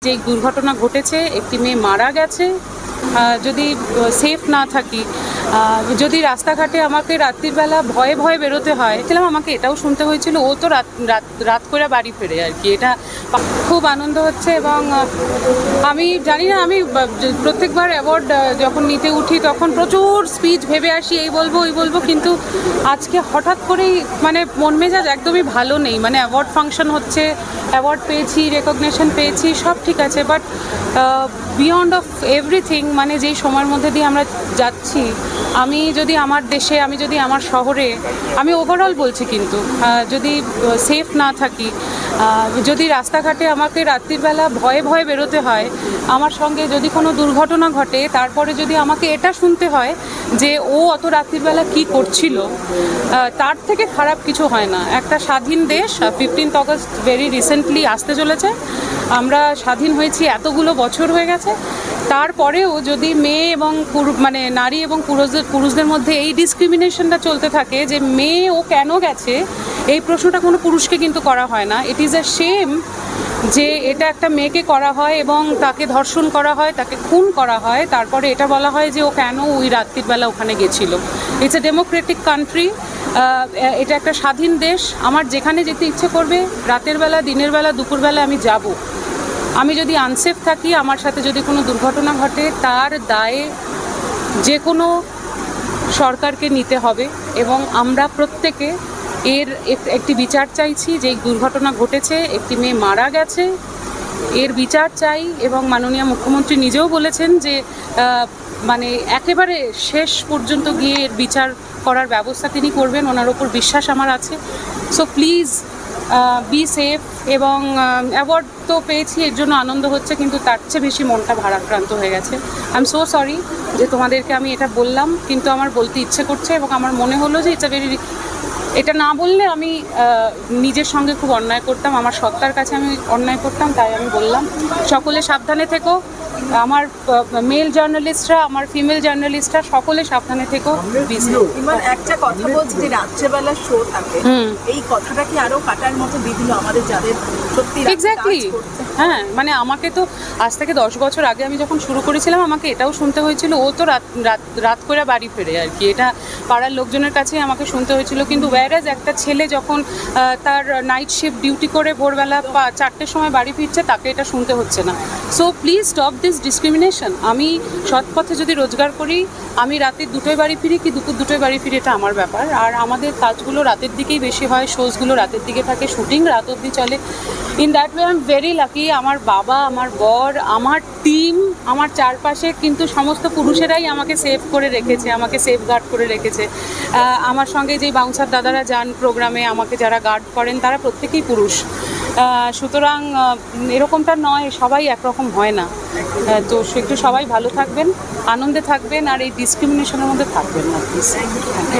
যে দুর্ঘটনা ঘটেছে, একটি মেয়ে মারা গেছে। যদি সেফ না থাকি, যদি রাস্তাঘাটে আমাকে রাত্রির বেলা ভয়ে ভয়ে বেরোতে হয়, আমাকে এটাও শুনতে হয়েছিল ও তো রাত করে বাড়ি ফেরে আর কি। এটা খুব আনন্দ হচ্ছে এবং আমি জানি না, আমি প্রত্যেকবার অ্যাওয়ার্ড যখন নিতে উঠি তখন প্রচুর স্পিচ ভেবে আসি, এই বলবো ওই বলবো, কিন্তু আজকে হঠাৎ করেই মানে মন মেজাজ একদমই ভালো নেই। মানে অ্যাওয়ার্ড ফাংশন হচ্ছে, অ্যাওয়ার্ড পেয়েছি, রেকগনিশন পেয়েছি, সব ঠিক আছে, বাট বিয়ন্ড অফ এভরিথিং, মানে যেই সময়ের মধ্যে দিয়ে আমরা যাচ্ছি, আমি যদি আমার দেশে, আমি যদি আমার শহরে, আমি ওভারঅল বলছি, কিন্তু যদি সেফ না থাকি, যদি রাস্তাঘাটে আমাকে রাত্রিবেলা ভয়ে ভয়ে বেরোতে হয়, আমার সঙ্গে যদি কোনো দুর্ঘটনা ঘটে, তারপরে যদি আমাকে এটা শুনতে হয় যে ও অত রাত্রিবেলা কি করছিল, তার থেকে খারাপ কিছু হয় না। একটা স্বাধীন দেশ, 15th অগস্ট ভেরি রিসেন্টলি আসতে চলেছে, আমরা স্বাধীন হয়েছি, এতগুলো বছর হয়ে গেছে, তারপরেও যদি মেয়ে এবং মানে নারী এবং পুরুষদের মধ্যে এই ডিসক্রিমিনেশনটা চলতে থাকে যে মেয়ে ও কেন গেছে, এই প্রশ্নটা কোনো পুরুষকে কিন্তু করা হয় না। ইট ইজ আ শেম যে এটা একটা মেয়েকে করা হয় এবং তাকে ধর্ষণ করা হয়, তাকে খুন করা হয়, তারপরে এটা বলা হয় যে ও কেন ওই রাত্রিবেলা ওখানে গেছিল। ইটস এ ডেমোক্রেটিক কান্ট্রি, এটা একটা স্বাধীন দেশ। আমার যেখানে যেতে ইচ্ছে করবে, রাতের বেলা, দিনের বেলা, দুপুরবেলা আমি যাব। আমি যদি আনসেফ থাকি, আমার সাথে যদি কোনো দুর্ঘটনা ঘটে, তার দায়ে যে কোনো সরকারকে নিতে হবে এবং আমরা প্রত্যেকে এর একটি বিচার চাইছি। যে দুর্ঘটনা ঘটেছে, একটি মেয়ে মারা গেছে, এর বিচার চাই এবং মাননীয় মুখ্যমন্ত্রী নিজেও বলেছেন যে মানে একেবারে শেষ পর্যন্ত গিয়ে এর বিচার করার ব্যবস্থা তিনি করবেন, ওনার ওপর বিশ্বাস আমার আছে। So please be safe. এবং অ্যাওয়ার্ড তো পেয়েছি, এর জন্য আনন্দ হচ্ছে, কিন্তু তার চেয়ে বেশি মনটা ভারাক্রান্ত হয়ে গেছে। আই এম সো সরি যে তোমাদেরকে আমি এটা বললাম, কিন্তু আমার বলতে ইচ্ছে করছে এবং আমার মনে হলো যে এটা না বললে আমি নিজের সঙ্গে খুব অন্যায় করতাম, আমার সত্তার কাছে আমি অন্যায় করতাম, তাই আমি বললাম। সকলে সাবধানে থেকো, আমার মেল জার্নালিস্টরা, আমার ফিমেল জার্নালিস্টরা, সকলে সাবধানে থেকো। একটা কথা বলছি যে রাত্রেবেলা শো থাকে, এই কথাটা কি আরো কাটার মতো দিল আমাদের যাদের সত্যি এক্স্যাক্টলি। হ্যাঁ, মানে আমাকে তো আজ থেকে 10 বছর আগে আমি যখন শুরু করেছিলাম, আমাকে এটাও শুনতে হয়েছিল ও তো রাত করে বাড়ি ফেরে আর কি। এটা পাড়ার লোকজনের কাছেই আমাকে শুনতে হয়েছিল, কিন্তু ওয়্যারাজ একটা ছেলে যখন তার নাইট শিফট ডিউটি করে ভোরবেলা 4টের সময় বাড়ি ফিরছে, তাকে এটা শুনতে হচ্ছে না। So please stop this discrimination. আমি সৎ পথে যদি রোজগার করি, আমি রাতে 2টোয় বাড়ি ফিরি কি দুপুর 2টোয় বাড়ি ফিরি, এটা আমার ব্যাপার। আর আমাদের কাজগুলো রাতের দিকেই বেশি হয়, শোজগুলো রাতের দিকে থাকে, শুটিং রাত অবধি চলে। In that way I am very lucky. আমার বাবা, আমার বর, আমার টিম, আমার চারপাশে কিন্তু সমস্ত পুরুষেরাই আমাকে সেভ করে রেখেছে, আমাকে সেফ গার্ড করে রেখেছে। আমার সঙ্গে যেই বাউন্সার দাদারা যান প্রোগ্রামে, আমাকে যারা গার্ড করেন, তারা প্রত্যেকেই পুরুষ। সুতরাং এরকমটা নয়, সবাই একরকম হয় না। তো একটু সবাই ভালো থাকবেন, আনন্দে থাকবেন, আর এই ডিসক্রিমিনেশনের মধ্যে থাকবেন না প্লিজ।